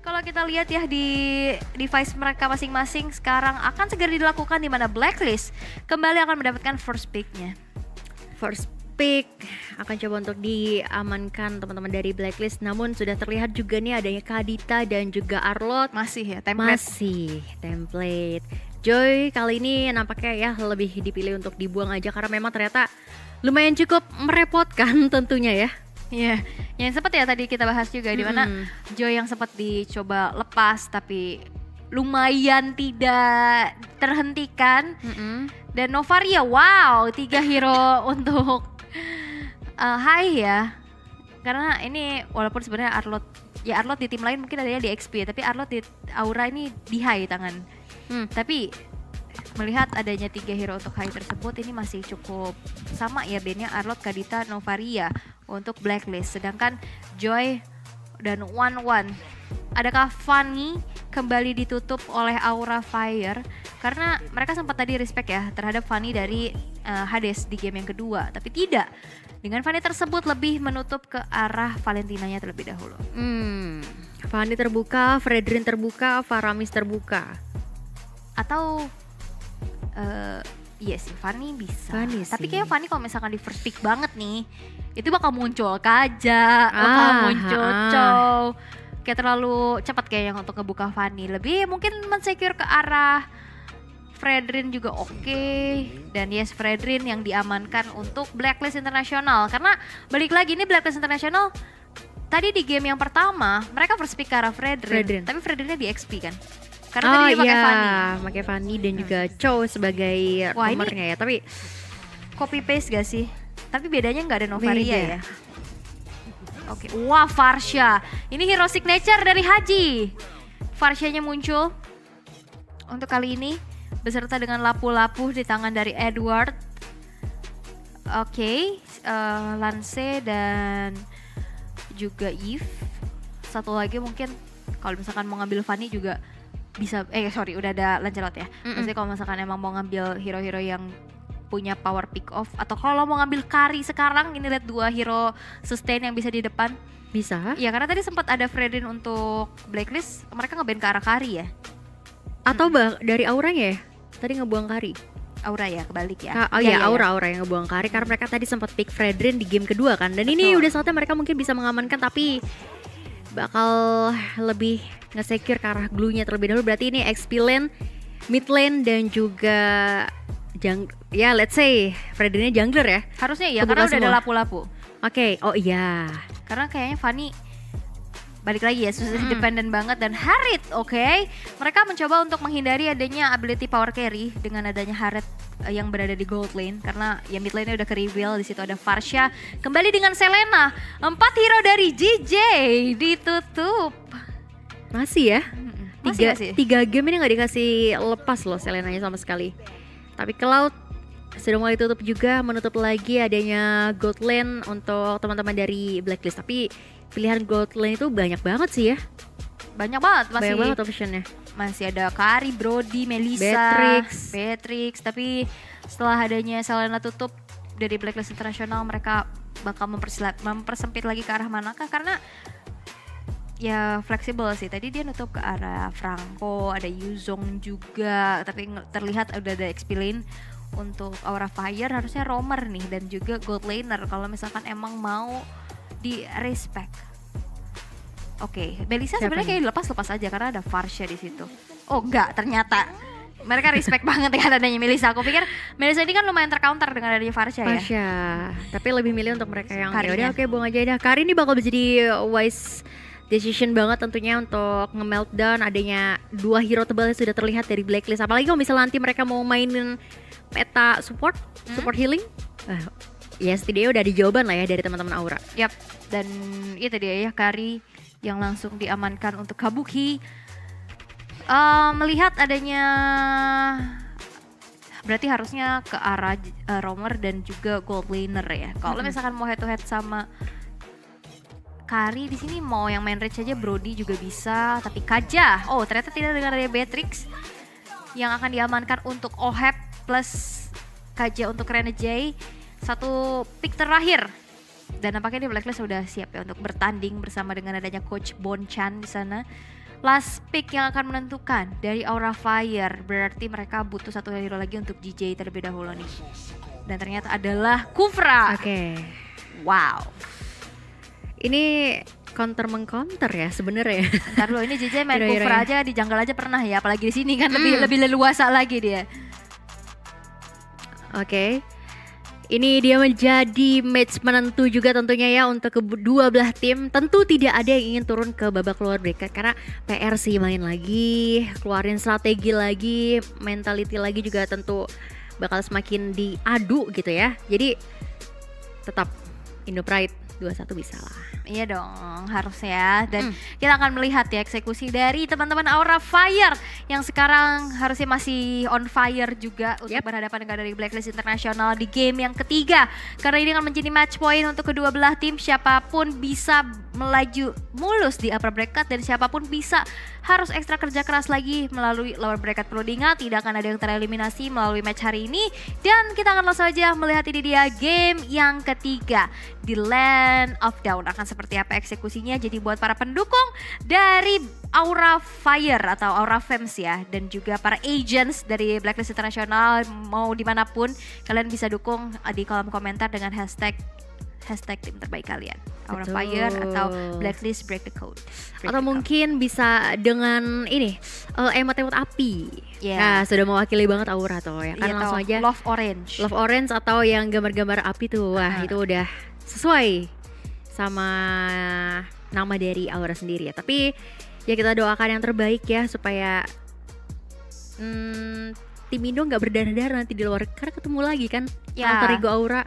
Kalau kita lihat ya di device mereka masing-masing sekarang akan segera dilakukan di mana Blacklist kembali akan mendapatkan first pick-nya. First pick akan coba untuk diamankan teman-teman dari Blacklist. Namun sudah terlihat juga nih adanya Kadita dan juga Arlot. Masih ya template. Masih template. Joy kali ini nampaknya ya lebih dipilih untuk dibuang aja karena memang ternyata lumayan cukup merepotkan tentunya ya. Iya, yang sempat ya tadi kita bahas juga di mana Joy yang sempat dicoba lepas tapi lumayan tidak terhentikan. Dan Novaria, wow, 3 hero untuk high ya. Karena ini walaupun sebenarnya Arlot di tim lain mungkin adanya di XP, tapi Arlot di Aura ini di high tangan. Tapi melihat adanya 3 hero untuk high tersebut ini masih cukup sama ya bandnya Arlot, Kadita, Novaria untuk Blacklist. Sedangkan Joy dan One adakah Fanny kembali ditutup oleh Aura Fire? Karena mereka sempat tadi respect ya terhadap Fanny dari Hades di game yang kedua. Tapi tidak, dengan Fanny tersebut lebih menutup ke arah Valentinanya terlebih dahulu. Fanny terbuka, Fredrin terbuka, Faramis terbuka. Atau iya sih, Fanny bisa. Tapi kayaknya Fanny kalau misalkan di first pick banget nih, itu bakal muncul Kaja, bakal muncul Chow. Kayak terlalu cepat kayaknya untuk ngebuka Fanny. Lebih mungkin mensecure ke arah Fredrin juga oke. Dan yes, Fredrin yang diamankan untuk Blacklist Internasional. Karena balik lagi ini Blacklist Internasional, tadi di game yang pertama mereka first pick ke arah Fredrin. Tapi Fredrinnya di XP kan. Karena tadi dia pakai Fanny. Pakai Fanny dan juga Chow sebagai nomornya ya. Tapi copy paste gak sih? Tapi bedanya nggak ada Novaria ya. Oke, wah Farsha. Ini hero signature dari Haji. Farshanya muncul untuk kali ini beserta dengan lapu-lapu di tangan dari Edward. Oke, Lance dan juga Eve. Satu lagi mungkin kalau misalkan mau ngambil Fanny juga bisa, udah ada Lancelot ya. Maksudnya kalau misalkan emang mau ngambil hero-hero yang punya power pick off, atau kalau mau ngambil Kari sekarang, ini lihat 2 hero sustain yang bisa di depan. Bisa. Ya karena tadi sempat ada Fredrin untuk Blacklist, mereka ngeband ke arah Kari ya. Atau dari Auranya ya? Tadi ngebuang Kari. Aura ya, kebalik ya. Aura yang ngebuang Kari karena mereka tadi sempat pick Fredrin di game kedua kan. Dan ini udah saatnya mereka mungkin bisa mengamankan, tapi bakal lebih nge-secure ke arah glue-nya terlebih dahulu. Berarti ini XP lane, mid lane dan juga let's say Fredrinnya jungler ya. Harusnya ya, kebuka karena udah semua. ada lapu-lapu. Oke, oh iya. Karena kayaknya Fanny balik lagi ya, susah independen banget. Dan Harith, oke. Mereka mencoba untuk menghindari adanya ability power carry dengan adanya Harith yang berada di gold lane. Karena ya mid lane-nya udah ke-reveal, di situ ada Farsha. Kembali dengan Selena, 4 hero dari GJ ditutup. Masih ya? Masih. 3 game ini gak dikasih lepas loh Selenanya sama sekali. Tapi Cloud sudah mulai tutup juga, menutup lagi adanya gold lane untuk teman-teman dari Blacklist. Tapi pilihan gold lane itu banyak banget sih ya. Banyak banget, banyak banget optionnya. Masih ada Kari, Brody, Melissa, Beatrix. Tapi setelah adanya Selena tutup dari Blacklist Internasional, mereka bakal mempersempit lagi ke arah manakah? Karena ya fleksibel sih. Tadi dia nutup ke arah Franco, ada Yuzong juga, tapi terlihat udah ada XP lane untuk Aura Fire. Harusnya roamer nih dan juga gold laner kalau misalkan emang mau di respect. Oke, Melissa sebenarnya kayak lepas aja karena ada Farsha di situ. Oh enggak, ternyata mereka respect banget dengan adanya Melissa. Aku pikir Melissa ini kan lumayan tercounter dengan adanya Farsha ya. Tapi lebih milih untuk mereka yang Karinya. yaudah oke, buang aja dah. Kari ini bakal jadi wise decision banget tentunya untuk nge-meltdown adanya 2 hero tebal yang sudah terlihat dari Blacklist. Apalagi kalau misalnya nanti mereka mau mainin meta support healing. Ya setidaknya udah ada jawaban lah ya dari teman-teman Aura. Yap, dan itu dia ya Kari yang langsung diamankan untuk Kabuki. Melihat adanya, berarti harusnya ke arah roamer dan juga gold laner ya. Kalau misalkan mau head to head sama Kari di sini mau yang main range aja Brody juga bisa, tapi Kaja. Oh, ternyata tidak dengan ada Beatrix yang akan diamankan untuk Oheb plus Kaja untuk Renegade. Satu pick terakhir. Dan nampaknya di Blacklist sudah siap ya untuk bertanding bersama dengan adanya Coach Bonchan di sana. last pick yang akan menentukan dari Aura Fire. Berarti mereka butuh satu hero lagi untuk GJ terlebih dahulu nih. Dan ternyata adalah Kufra. Oke. Wow. Ini counter mengcounter ya sebenarnya. Ntar dulu, ini JJ main Kira-kira Kufra ya. aja di jungle aja pernah ya, apalagi di sini kan lebih leluasa lagi dia. Oke. Ini dia menjadi match menentu juga tentunya ya untuk kedua belah tim. Tentu tidak ada yang ingin turun ke babak luar bracket karena PR sih main lagi, keluarin strategi lagi, mentality lagi juga tentu bakal semakin diadu gitu ya. Jadi tetap Indo Pride 2-1 bisa lah. Iya dong, harus ya. Dan kita akan melihat ya eksekusi dari teman-teman Aura Fire yang sekarang harusnya masih on fire juga untuk berhadapan dengan dari Blacklist International di game yang ketiga. Karena ini akan menjadi match point untuk kedua belah tim. Siapapun bisa melaju mulus di upper bracket dan siapapun bisa harus ekstra kerja keras lagi melalui lower bracket. Perlu diingat, tidak akan ada yang tereliminasi melalui match hari ini. Dan kita akan langsung saja melihat ini dia game yang ketiga di Land of Dawn. Akan seperti apa eksekusinya. Jadi buat para pendukung dari Aura Fire atau Aura Femmes ya, dan juga para agents dari Blacklist International mau dimanapun, kalian bisa dukung di kolom komentar dengan hashtag tim terbaik kalian, Aura Fire atau Blacklist Break the Code. Atau mungkin bisa dengan ini emot-emot api. Nah, sudah mewakili banget Aura tuh ya kan, langsung aja Love Orange atau yang gambar-gambar api tuh. Wah, itu udah sesuai sama nama dari Aura sendiri ya. Tapi ya kita doakan yang terbaik ya supaya tim Indo nggak berdarah-darah nanti di luar, karena ketemu lagi kan alter ego Aura.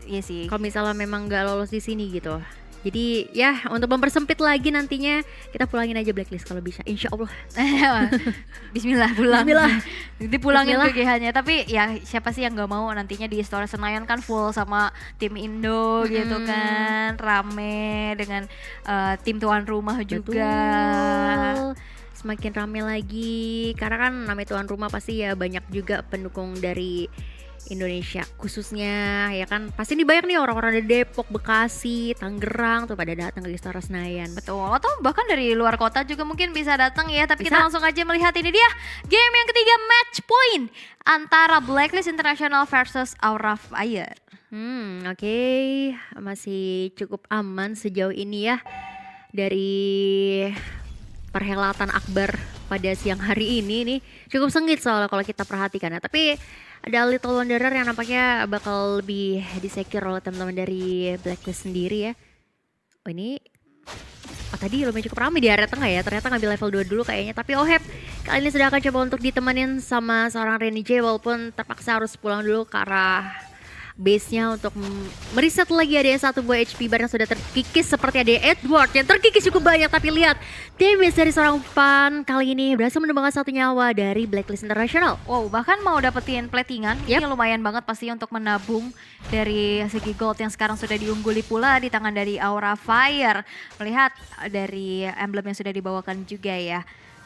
Iya sih. Kalau misalnya memang nggak lolos di sini gitu. Jadi ya untuk mempersempit lagi nantinya kita pulangin aja Blacklist kalau bisa, insya Allah. Bismillah pulang. Bismillah. Dipulangin ke GH-nya. Tapi ya siapa sih yang nggak mau nantinya di Istora Senayan kan full sama tim Indo gitu kan, rame dengan tim tuan rumah juga. Betul. Semakin rame lagi karena kan namanya tuan rumah pasti ya banyak juga pendukung dari Indonesia khususnya ya kan, pasti ini banyak nih orang-orang dari Depok, Bekasi, Tangerang tuh pada datang ke Istora Senayan. Betul, atau bahkan dari luar kota juga mungkin bisa datang ya. Tapi kita langsung aja melihat ini dia game yang ketiga, match point antara Blacklist International versus Aura Fire. Oke. Masih cukup aman sejauh ini ya dari perhelatan akbar pada siang hari ini nih. Cukup sengit soalnya kalau kita perhatikan ya, tapi ada Little Wanderer yang nampaknya bakal lebih disecure oleh teman-teman dari Blacklist sendiri ya. Oh ini, tadi lumayan cukup ramai di area tengah ya, ternyata ngambil level 2 dulu kayaknya. Tapi Ohep kali ini sudah akan coba untuk ditemenin sama seorang Renny J, walaupun terpaksa harus pulang dulu ke arah base-nya untuk meriset lagi. Ada yang satu buah HP bar yang sudah terkikis, seperti ada Edward yang terkikis cukup banyak. Tapi lihat damage dari seorang Fan kali ini berhasil menumbangkan satu nyawa dari Blacklist International. Wow, bahkan mau dapetin platingan, ini lumayan banget pasti untuk menabung dari segi gold yang sekarang sudah diungguli pula di tangan dari Aura Fire. Melihat dari emblem yang sudah dibawakan juga ya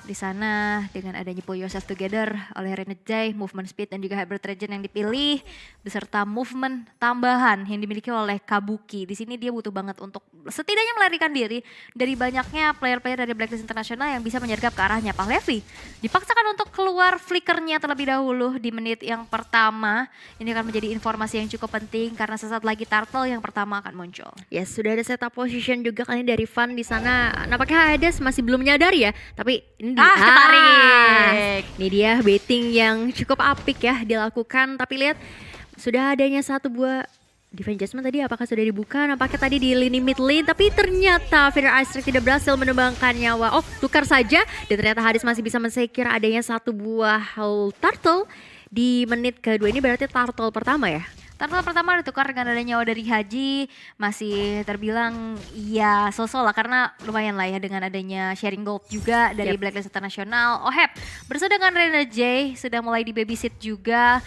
di sana dengan adanya Pull Yourself Together oleh Rennet J, movement speed dan juga hybrid regen yang dipilih beserta movement tambahan yang dimiliki oleh Kabuki. Di sini dia butuh banget untuk setidaknya melarikan diri dari banyaknya player-player dari Blacklist International yang bisa menyergap ke arahnya. Pahlevi dipaksakan untuk keluar flickernya terlebih dahulu di menit yang pertama. Ini akan menjadi informasi yang cukup penting karena sesaat lagi Turtle yang pertama akan muncul. Ya, sudah ada setup position juga kali dari Fan di sana. Nampaknya Hades masih belum menyadari ya, tapi ini ketarik. Ini dia baiting yang cukup apik ya dilakukan. Tapi lihat sudah adanya satu buah defense adjustment tadi, apakah sudah dibuka? Nampaknya tadi di lini mid lane, tapi ternyata Feather Ice Strike tidak berhasil menumbangkan nyawa. Oh, tukar saja dan ternyata Hades masih bisa men-secure adanya satu buah whole turtle di menit kedua. Ini berarti turtle pertama ya? Turtle pertama ditukar dengan adanya nyawa dari Haji, masih terbilang ya so-so lah karena lumayan lah ya dengan adanya sharing gold juga dari Blacklist International. Ohep bersama dengan Rennet J sudah mulai di babysit juga.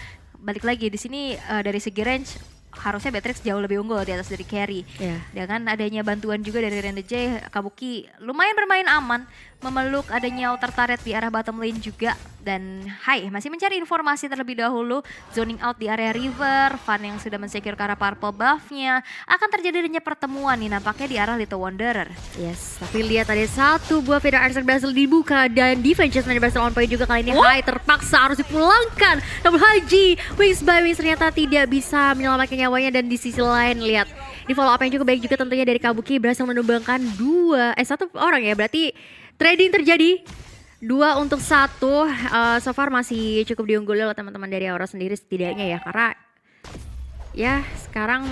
Balik lagi di sini dari segi range harusnya Beatrix jauh lebih unggul di atas dari carry. Dengan adanya bantuan juga dari Rennet J, Kabuki lumayan bermain aman memeluk adanya outer turret di arah bottom lane juga. Dan Hai masih mencari informasi terlebih dahulu. Zoning out di area river, Fan yang sudah mensecure ke arah purple buff-nya. Akan terjadi adanya pertemuan nih nampaknya di arah Little Wanderer. Yes, tapi lihat ada satu buah Feather Archer berhasil dibuka dan defense dari berhasil on point juga kali ini. Hai terpaksa harus dipulangkan. Namun Haji, Wings by Wings ternyata tidak bisa menyelamatkan nyawanya dan di sisi lain lihat. Di follow up yang juga baik juga tentunya dari Kabuki berhasil menumbangkan satu orang ya, berarti trading terjadi 2 untuk 1. So far masih cukup diungguli oleh teman-teman dari Aura sendiri setidaknya ya, karena ya sekarang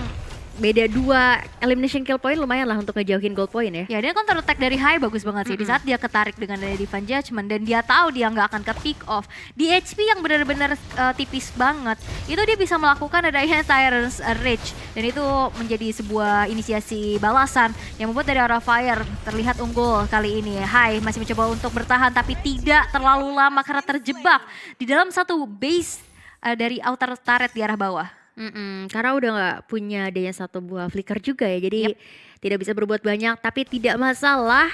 beda 2 elimination kill point lumayan lah untuk ngejauhin gold point ya. Ya dia counter attack dari Hai bagus banget sih. Di saat dia ketarik dengan dari Divine Judgment dan dia tahu dia nggak akan ke pick off. Di HP yang benar-benar tipis banget, itu dia bisa melakukan adanya Tyrant's Rage. Dan itu menjadi sebuah inisiasi balasan yang membuat dari Aura Fire terlihat unggul kali ini. Hai masih mencoba untuk bertahan tapi tidak terlalu lama karena terjebak di dalam satu base dari outer turret di arah bawah. Karena udah nggak punya adanya satu buah flicker juga ya, jadi tidak bisa berbuat banyak, tapi tidak masalah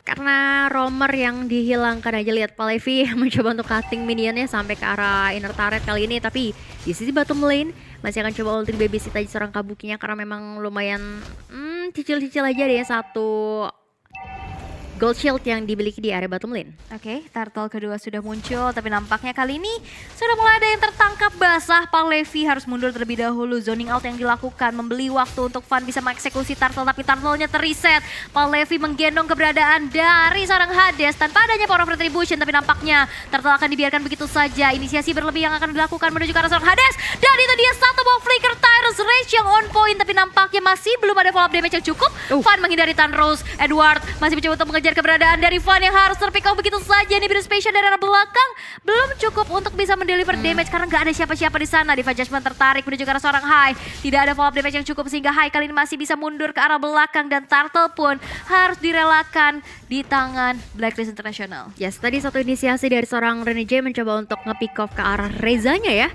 karena roamer yang dihilangkan aja. Lihat Palevi mencoba untuk cutting minionnya sampai ke arah inner turret kali ini, tapi di sisi bottom lane masih akan coba ulti babysit aja seorang Kabukinya karena memang lumayan cicil-cicil aja deh satu gold shield yang dimiliki di area bottom lane. Oke, turtle kedua sudah muncul, tapi nampaknya kali ini sudah mulai ada yang tertangkap basah. Palevi harus mundur terlebih dahulu. Zoning out yang dilakukan membeli waktu untuk Fan bisa mengeksekusi turtle, tapi turtle-nya terreset. Palevi menggendong keberadaan dari seorang Hades tanpa adanya power of retribution, tapi nampaknya turtle akan dibiarkan begitu saja. Inisiasi berlebih yang akan dilakukan menuju ke arah seorang Hades, dan itu dia satu buah flicker Tyrant's Rage yang on point, tapi nampaknya masih belum ada follow up damage yang cukup. Fan menghindari Tanrose, Edward masih mencoba untuk mengejar keberadaan dari Fan yang harus terpick off begitu saja. Ini biru spesial dari arah belakang belum cukup untuk bisa mendeliver damage karena nggak ada siapa-siapa di sana. Divine Judgment tertarik menuju ke arah seorang Hai. Tidak ada follow up damage yang cukup sehingga Hai kali ini masih bisa mundur ke arah belakang dan turtle pun harus direlakan di tangan Blacklist International. Yes, tadi satu inisiasi dari seorang Rene J mencoba untuk nge-pick off ke arah Rezanya ya.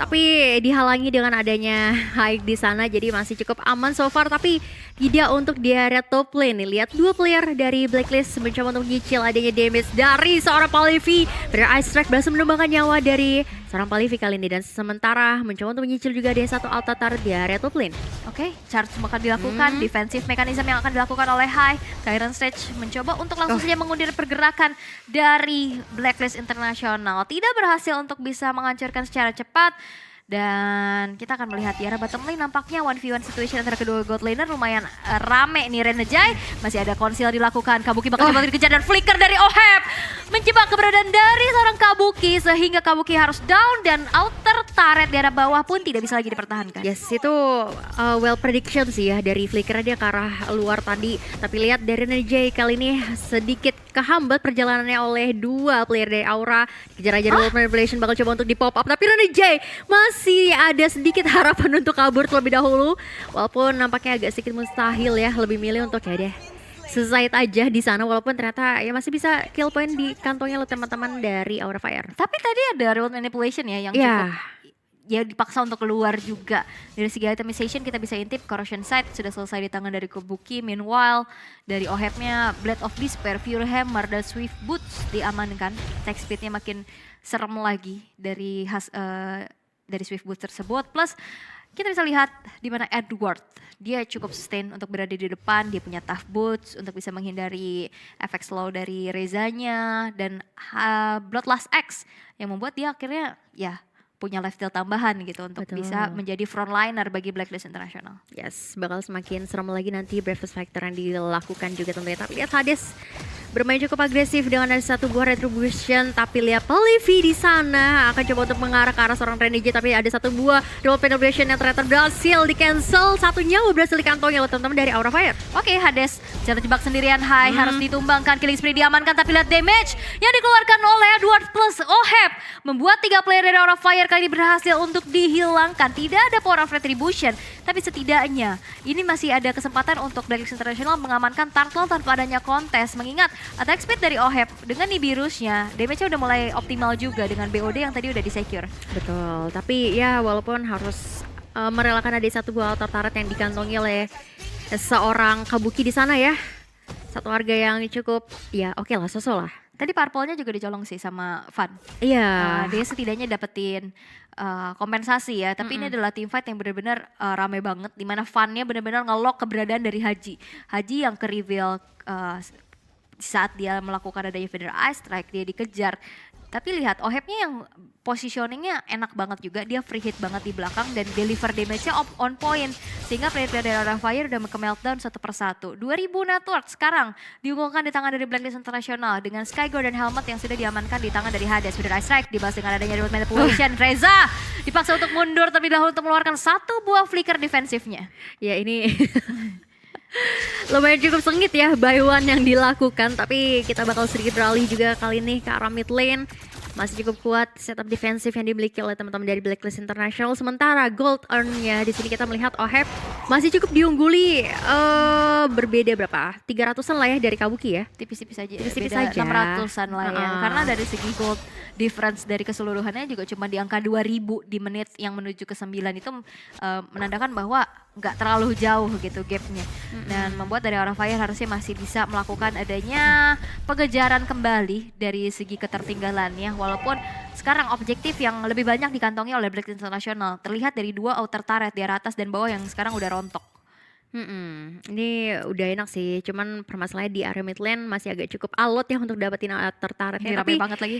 Tapi dihalangi dengan adanya Haik di sana, jadi masih cukup aman so far. Tapi tidak untuk di area top lane nih. Lihat 2 player dari Blacklist mencoba untuk nyicil adanya damage dari seorang Palevi. Pada Ice Strike berhasil menumbangkan nyawa dari seorang Palevi kali ini, dan sementara mencoba untuk menyicil juga ada satu alta turret di area top lane. Oke, charge akan dilakukan, defensive mechanism yang akan dilakukan oleh Hai. Tyrant's Rage mencoba untuk langsung saja mengundur pergerakan dari Blacklist International. Tidak berhasil untuk bisa menghancurkan secara cepat. Dan kita akan melihat di arah bottom lane nampaknya 1v1 situation antara kedua gold laner lumayan rame nih. Renejai masih ada konsil dilakukan. Kabuki bakal coba dikejar dan flicker dari Oheb menjebak keberadaan dari seorang Kabuki sehingga Kabuki harus down dan outer turret di arah bawah pun tidak bisa lagi dipertahankan. Yes, itu well prediction sih ya dari flicker dia ke arah luar tadi. Tapi lihat dari Renejai kali ini sedikit kehambat perjalanannya oleh 2 player dari Aura. Kejar aja World Manipulation bakal coba untuk di pop up, tapi Renejai masih ada sedikit harapan untuk kabur terlebih dahulu. Walaupun nampaknya agak sedikit mustahil ya, lebih milih untuk ya deh selesai aja di sana, walaupun ternyata ya masih bisa kill point di kantongnya lo teman-teman dari Aura Fire. Tapi tadi ada Reward Manipulation ya yang cukup ya dipaksa untuk keluar juga. Dari segi itemization kita bisa intip Corrosion Sight sudah selesai di tangan dari Kabuki. Meanwhile dari Ohebnya Blade of Despair, Fury Hammer dan Swift Boots diamankan. Attack speednya makin serem lagi dari Swift Boots tersebut. Plus kita bisa lihat di mana Edward dia cukup sustain untuk berada di depan. Dia punya tough boots untuk bisa menghindari efek slow dari Rezanya dan Bloodlust X yang membuat dia akhirnya ya punya life steal tambahan gitu untuk bisa menjadi frontliner bagi Blacklist International. Yes, bakal semakin serem lagi nanti Breakfast Factor yang dilakukan juga tentunya. Tapi lihat Hades bermain cukup agresif dengan ada satu buah retribution, tapi lihat Palevi di sana akan coba untuk mengarah ke arah seorang Renegade, tapi ada satu buah double penetration yang ternyata berhasil di cancel, satu nyawa berhasil dikantongi oleh teman-teman dari Aura Fire. Oke, Hades jangan terjebak sendirian. Hai harus ditumbangkan, killing spree diamankan, tapi lihat damage yang dikeluarkan oleh Edward plus Oheb membuat 3 player dari Aura Fire kali ini berhasil untuk dihilangkan. Tidak ada power of retribution, tapi setidaknya ini masih ada kesempatan untuk Blacklist International mengamankan turtle tanpa adanya kontes, mengingat attack speed dari Oheb dengan Nibirusnya, damage-nya udah mulai optimal juga dengan BOD yang tadi udah di-secure. Betul, tapi ya walaupun harus merelakan ada satu buah altar turret yang dikantongi oleh seorang Kabuki di sana ya. Satu harga yang cukup ya oke lah, sosok lah. Tadi Purple-nya juga dicolong sih sama Van. Iya. Dia setidaknya dapetin kompensasi ya. Tapi ini adalah team fight yang benar-benar rame banget. Dimana Van-nya benar-benar nge-lock keberadaan dari Haji. Haji yang ke-reveal saat dia melakukan adanya Feather Ice Strike, dia dikejar. Tapi lihat Oheb-nya yang positioningnya enak banget juga, dia free hit banget di belakang dan deliver damage-nya on point. Sehingga player-player dari Aura Fire udah ke meltdown satu persatu. 2000 network sekarang diunggulkan di tangan dari Blacklist International dengan Sky Golden Helmet yang sudah diamankan di tangan dari Hades. Feather Ice Strike dibahas dengan adanya remote manipulation. Reza dipaksa untuk mundur terlebih dahulu untuk mengeluarkan satu buah flicker defensifnya. Ya ini lumayan cukup sengit ya buy one yang dilakukan, tapi kita bakal sedikit beralih juga kali ini ke arah mid lane. Masih cukup kuat setup defensif yang dimiliki oleh teman-teman dari Blacklist International. Sementara gold earn-nya di sini kita melihat Oheb masih cukup diungguli, berbeda berapa? 300-an lah ya dari Kabuki ya. Tipis-tipis aja. Tipis-tipis beda aja. 600-an lah ya. Karena dari segi gold difference dari keseluruhannya juga cuma di angka 2000 di menit yang menuju ke 9 itu menandakan bahwa nggak terlalu jauh gitu gapnya. Dan membuat dari Aura Fire harusnya masih bisa melakukan adanya pengejaran kembali dari segi ketertinggalannya. Walaupun sekarang objektif yang lebih banyak dikantongi oleh Blacklist International terlihat dari dua outer turret di atas dan bawah yang sekarang udah rontok. Ini udah enak sih, cuman permasalahannya di area mid lane masih agak cukup alot ya untuk dapetin outer turretnya. Rame banget lagi.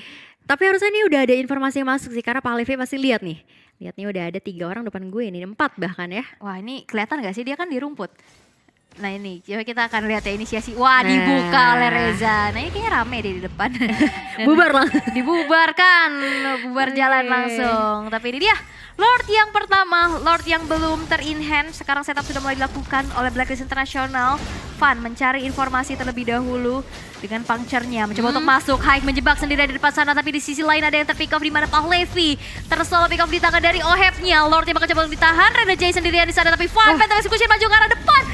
Tapi harusnya ini udah ada informasi yang masuk sih, karena Pak Levi pasti lihat nih. Lihat nih udah ada 3 orang depan gue nih, 4 bahkan ya. Wah ini kelihatan gak sih, dia kan di rumput. Nah ini, coba kita akan lihat ya inisiasi. Wah dibuka oleh Reza. Nah ini kayaknya rame deh di depan. Bubar lah. Dibubarkan, bubar jalan langsung. Tapi ini dia, Lord yang pertama, Lord yang belum ter-enhance. Sekarang setup sudah mulai dilakukan oleh Blacklist International. Van mencari informasi terlebih dahulu dengan puncture-nya. Mencoba untuk masuk, Haik menjebak sendiri di depan sana. Tapi di sisi lain ada yang ter-pick off di mana Pak Levi tersolo pick off di tangan dari Oheb-nya. Lord yang bakal coba untuk ditahan, Rena Jay sendirian di sana. Tapi Van, Phantom Execution maju ke arah depan.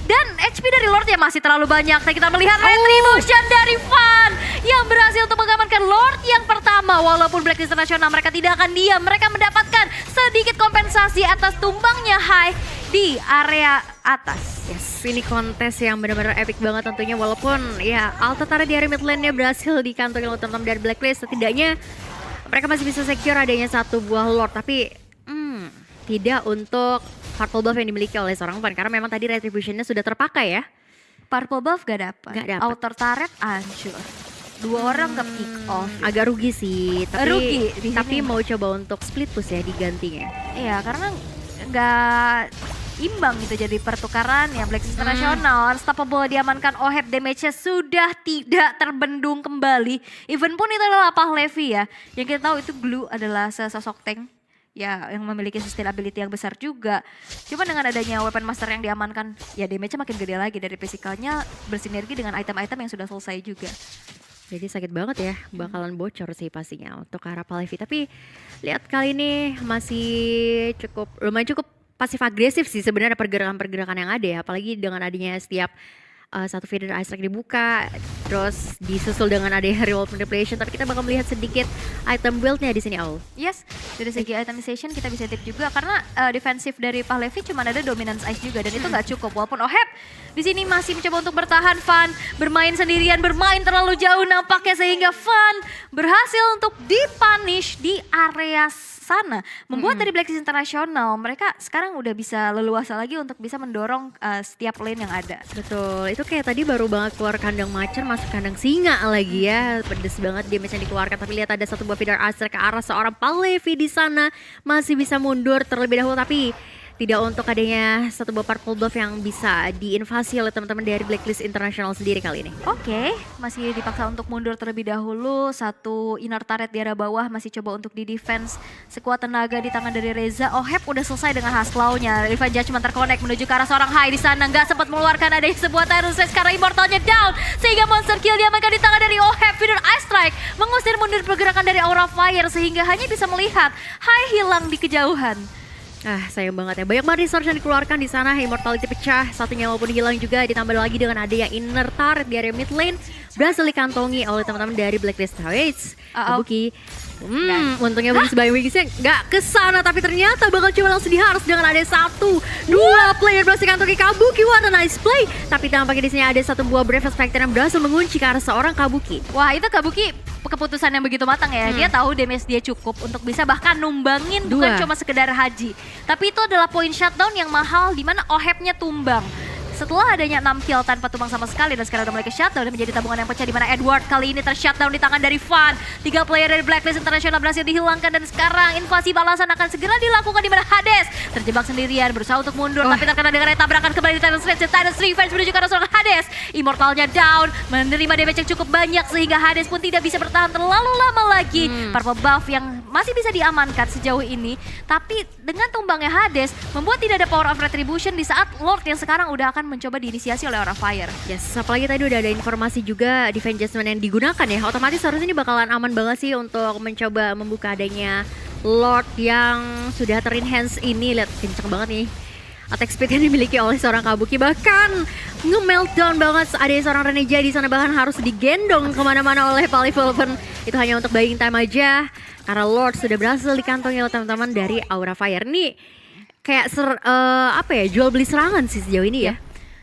Dan HP dari Lord yang masih terlalu banyak. Nah, kita melihat retribution dari Van yang berhasil untuk mengamankan Lord yang pertama. Walaupun Blacklist International mereka tidak akan diam. Mereka mendapatkan sedikit kompensasi atas tumbangnya Hai di area atas. Yes, ini kontes yang benar-benar epic banget tentunya. Walaupun ya Altatara di area mid lane-nya berhasil dikantongi oleh teman-teman dari Blacklist. Setidaknya mereka masih bisa secure adanya satu buah Lord. Tapi tidak untuk Purple Buff yang dimiliki oleh seorang Van, karena memang tadi retribution-nya sudah terpakai ya. Purple Buff gak dapat. Gak dapat. Outer turret hancur. 2 orang ke pick off. Agak rugi sih, tapi rugi tapi mau coba untuk split push ya digantinya. Iya, karena nggak imbang gitu jadi pertukaran ya. Blacklist International unstoppable diamankan. Oheb damage-nya sudah tidak terbendung kembali. Even pun itu adalah Pak Levi ya. Yang kita tahu itu Glue adalah sesosok tank ya yang memiliki sustainability yang besar juga. Cuma dengan adanya weapon master yang diamankan, ya damage-nya makin gede lagi dari physicalnya bersinergi dengan item-item yang sudah selesai juga. Jadi sakit banget ya, bakalan bocor sih pastinya untuk arah Palevi. Tapi lihat kali ini masih lumayan cukup pasif agresif sih sebenarnya pergerakan-pergerakan yang ada ya. Apalagi dengan adanya setiap satu Feather Ice Strike dibuka, terus disusul dengan ada Remote Manipulation. Tapi kita bakal melihat sedikit item build-nya di sini, Aul. Yes, dari segi itemization kita bisa tip juga karena defensif dari Pahlevi cuma ada Dominance Ice juga dan itu nggak cukup. Walaupun Oheb di sini masih mencoba untuk bertahan, Van bermain sendirian, bermain terlalu jauh nampaknya sehingga Van berhasil untuk dipunish di area sana. Membuat dari Blacklist International mereka sekarang udah bisa leluasa lagi untuk bisa mendorong setiap lane yang ada. Betul, itu kayak tadi baru banget keluar kandang macan masuk kandang singa lagi ya. Pedes banget damage yang dikeluarkan, tapi lihat ada satu buah Feather Ice Strike ke arah seorang Palevi di sana. Masih bisa mundur terlebih dahulu tapi tidak untuk adanya satu buah Purple Buff yang bisa diinvasi oleh teman-teman dari Blacklist International sendiri kali ini. Oke, masih dipaksa untuk mundur terlebih dahulu. Satu inner turret di arah bawah masih coba untuk di defense sekuat tenaga di tangan dari Reza. Oheb udah selesai dengan Hasklaw-nya. Divine Judgment terconnect menuju ke arah seorang Hai di sana. Nggak sempat mengeluarkan adanya sebuah Tyrant Slash karena Immortalnya down. Sehingga monster kill diamankan di tangan dari Oheb. Feather Ice Strike mengusir mundur pergerakan dari Aura Fire sehingga hanya bisa melihat Hai hilang di kejauhan. Sayang banget ya. Banyak banget resource yang dikeluarkan di sana. Immortality pecah, satu nyawa pun hilang juga. Ditambah lagi dengan ada yang inner turret di area mid lane berhasil dikantongi oleh teman-teman dari Blacklist House. Kabuki. Untungnya Wings by Wingsnya nggak kesana, tapi ternyata bakal cuma langsung diharus dengan ada dua player berhasil kantongi Kabuki. What a nice play. Tapi tampaknya di sini ada satu buah Brave Spectre yang berhasil mengunci ke arah seorang Kabuki. Wah, itu Kabuki keputusan yang begitu matang ya. Dia tahu damage dia cukup untuk bisa bahkan numbangin bukan cuma sekedar haji. Tapi itu adalah point shutdown yang mahal di mana Ohep-nya tumbang. Setelah adanya 6 kill tanpa tumbang sama sekali dan sekarang udah mulai ke shutdown dan menjadi tabungan yang pecah di mana Edward kali ini tershutdown di tangan dari Fan. 3 player dari Blacklist International berhasil dihilangkan dan sekarang invasi balasan akan segera dilakukan di mana Hades terjebak sendirian berusaha untuk mundur tapi terkena dengan tabrakan kembali di Titan's Rage. Titan's Revenge menuju ke arah seorang Hades. Immortalnya down, menerima damage yang cukup banyak sehingga Hades pun tidak bisa bertahan terlalu lama lagi. Purple buff yang masih bisa diamankan sejauh ini, tapi dengan tumbangnya Hades membuat tidak ada power of retribution di saat Lord yang sekarang udah akan mencoba diinisiasi oleh Aura Fire. Yes, apalagi tadi udah ada informasi juga defense adjustment yang digunakan ya. Otomatis harusnya ini bakalan aman banget sih untuk mencoba membuka adanya Lord yang sudah ter-enhance ini. Lihat kenceng banget nih attack speed yang dimiliki oleh seorang Kabuki, bahkan nge-meltdown banget. Ada seorang Reneja di sana bahkan harus digendong kemana-mana oleh Palivolven. Itu hanya untuk buying time aja karena Lord sudah berhasil dikantongi oleh teman-teman dari Aura Fire. Ini kayak jual beli serangan sih sejauh ini ya.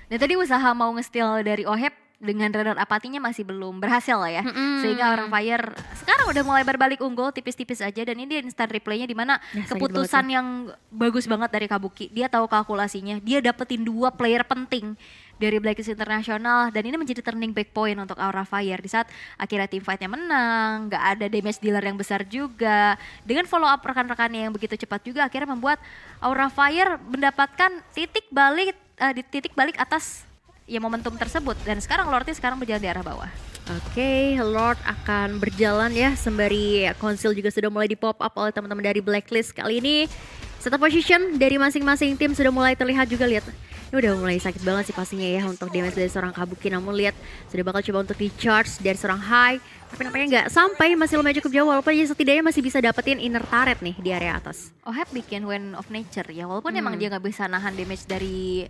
Dan tadi usaha mau nge-steal dari Ohep dengan radar apatinya masih belum berhasil lah ya. Sehingga Aura Fire sekarang udah mulai berbalik unggul tipis-tipis aja. Dan ini instant replaynya di mana keputusan yang bagus banget dari Kabuki. Dia tahu kalkulasinya, dia dapetin 2 player penting dari Blacklist International dan ini menjadi turning back point untuk Aura Fire di saat akhirnya team fight-nya menang, nggak ada damage dealer yang besar juga. Dengan follow up rekan-rekannya yang begitu cepat juga akhirnya membuat Aura Fire mendapatkan titik balik atas ya momentum tersebut dan sekarang Lordnya sekarang berjalan di arah bawah. Oke, Lord akan berjalan ya sembari Konsil juga sudah mulai di pop up oleh teman-teman dari Blacklist. Kali ini setup position dari masing-masing tim sudah mulai terlihat juga. Lihat, ini udah mulai sakit banget sih pastinya ya untuk damage dari seorang Kabuki. Namun lihat sudah bakal coba untuk di charge dari seorang High, tapi nampaknya nggak sampai, masih lumayan cukup jauh walaupun ya setidaknya masih bisa dapetin inner turret nih di area atas. Ohep bikin Wind of Nature ya, walaupun emang dia nggak bisa nahan damage dari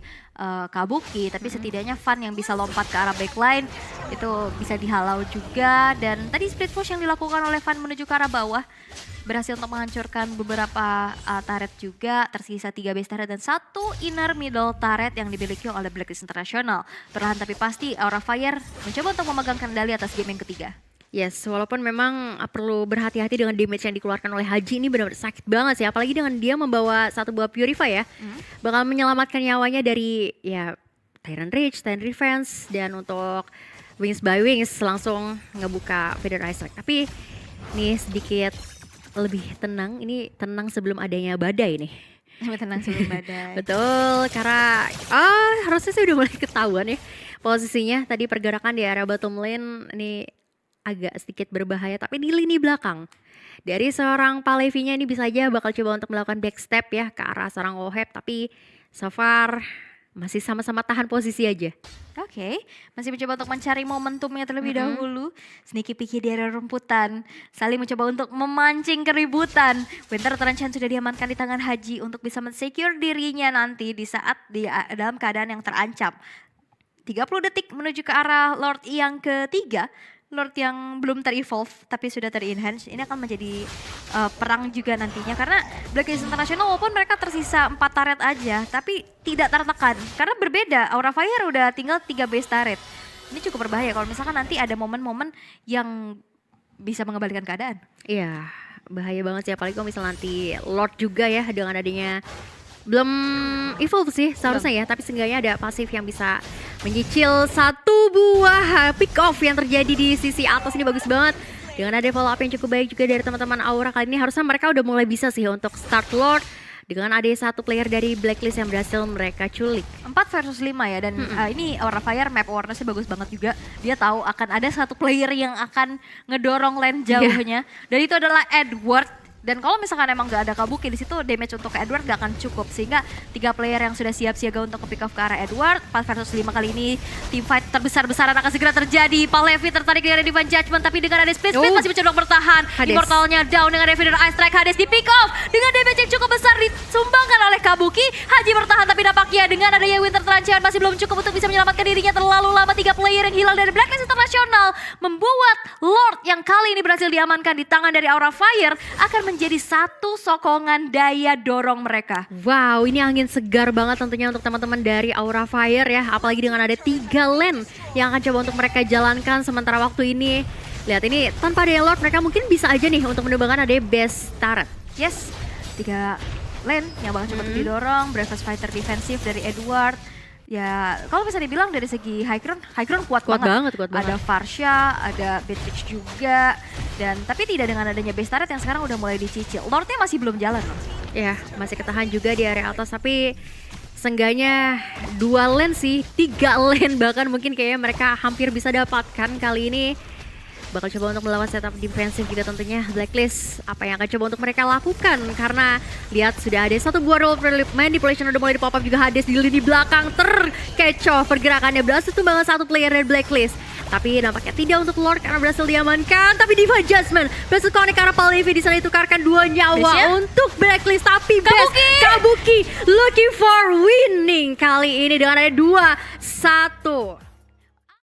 Kabuki, tapi setidaknya Fan yang bisa lompat ke arah backline itu bisa dihalau juga. Dan tadi split push yang dilakukan oleh Fan menuju ke arah bawah berhasil untuk menghancurkan beberapa turret juga. Tersisa 3 base turret dan 1 inner middle turret yang dimiliki oleh Blacklist International. Perlahan tapi pasti Aura Fire mencoba untuk memegang kendali atas game yang ketiga. Yes, walaupun memang perlu berhati-hati dengan damage yang dikeluarkan oleh Haji, ini benar-benar sakit banget sih. Apalagi dengan dia membawa satu buah Purify ya. Bakal menyelamatkan nyawanya dari ya Tyrant Rage, Tyrant Revenge, dan untuk Wings by Wings langsung ngebuka Feather Strike. Tapi ini sedikit lebih tenang, ini tenang sebelum adanya badai nih. Tenang sebelum badai. Betul, karena harusnya sih udah mulai ketahuan ya posisinya. Tadi pergerakan di area bottom lane ini agak sedikit berbahaya, tapi di lini belakang dari seorang Palevinya ini bisa aja bakal coba untuk melakukan backstep ya ke arah seorang Ohep, tapi so far masih sama-sama tahan posisi aja. Oke, masih mencoba untuk mencari momentumnya terlebih dahulu. Sneaky peeky di area rumputan, saling mencoba untuk memancing keributan. Winter Trenchant sudah diamankan di tangan Haji untuk bisa men-secure dirinya nanti di saat dia dalam keadaan yang terancam. 30 detik menuju ke arah Lord yang ketiga. Lord yang belum ter-evolve tapi sudah ter-enhance, ini akan menjadi perang juga nantinya karena Blacklist International walaupun mereka tersisa 4 turret aja tapi tidak tertekan karena berbeda. Aura Fire udah tinggal 3 base turret. Ini cukup berbahaya kalau misalkan nanti ada momen-momen yang bisa mengembalikan keadaan. Iya, bahaya banget sih apalagi kalau misalnya nanti Lord juga ya dengan adanya belum evolve sih seharusnya ya, tapi seenggaknya ada pasif yang bisa menyicil satu buah pick off yang terjadi di sisi atas. Ini bagus banget dengan ada follow up yang cukup baik juga dari teman-teman Aura. Kali ini harusnya mereka udah mulai bisa sih untuk start Lord dengan ada satu player dari Blacklist yang berhasil mereka culik. 4 versus 5 ya, dan ini Aura Fire map awareness-nya bagus banget juga. Dia tahu akan ada satu player yang akan ngedorong lane jauhnya, dan itu adalah Edward. Dan kalau misalkan emang gak ada Kabuki di situ, damage untuk Edward gak akan cukup, sehingga 3 player yang sudah siap siaga untuk pick off ke arah Edward. 4 versus 5 kali ini team fight terbesar-besaran akan segera terjadi. Palevi tertarik dengan Divine Judgment, tapi dengan ada split masih mencoba bertahan. Hades. Immortalnya down dengan Revenant Ice Strike. Hades di pick off dengan damage yang cukup besar disumbangkan oleh Kabuki. Haji bertahan, tapi nampaknya dengan adanya Winter Trancheon masih belum cukup untuk bisa menyelamatkan dirinya. Terlalu lama 3 player yang hilang dari Blacklist Internasional membuat Lord yang kali ini berhasil diamankan di tangan dari Aura Fire akan menjadi satu sokongan daya dorong mereka. Wow, ini angin segar banget tentunya untuk teman-teman dari Aura Fire ya. Apalagi dengan ada 3 lane yang akan coba untuk mereka jalankan sementara waktu ini. Lihat ini, tanpa ada Lord mereka mungkin bisa aja nih untuk menumbangkan ada best turret. Yes, 3 lane yang bakal coba untuk didorong. Bravest Fighter defensif dari Edward. Ya, kalau bisa dibilang dari segi High Ground kuat banget. Ada Farsha, ada Beatrix juga. Dan tapi tidak dengan adanya base turret yang sekarang udah mulai dicicil. Lordnya masih belum jalan loh. Ya, masih ketahan juga di area atas, tapi seenggaknya 2 lane sih, 3 lane bahkan mungkin kayaknya mereka hampir bisa dapatkan kali ini. Bakal coba untuk melawan setup defensif juga tentunya Blacklist. Apa yang akan coba untuk mereka lakukan? Karena lihat sudah ada satu buah role manipulation udah mulai di pop up juga. Hades di lini belakang terkecoh pergerakannya, berhasil tumbangan satu player dari Blacklist. Tapi nampaknya tidak untuk Lord karena berhasil diamankan. Tapi Divine Judgment berhasil connect ke arah Palevi, di sana ditukarkan 2 nyawa untuk Blacklist. Tapi Kabuki looking for winning kali ini dengan ada 2-1.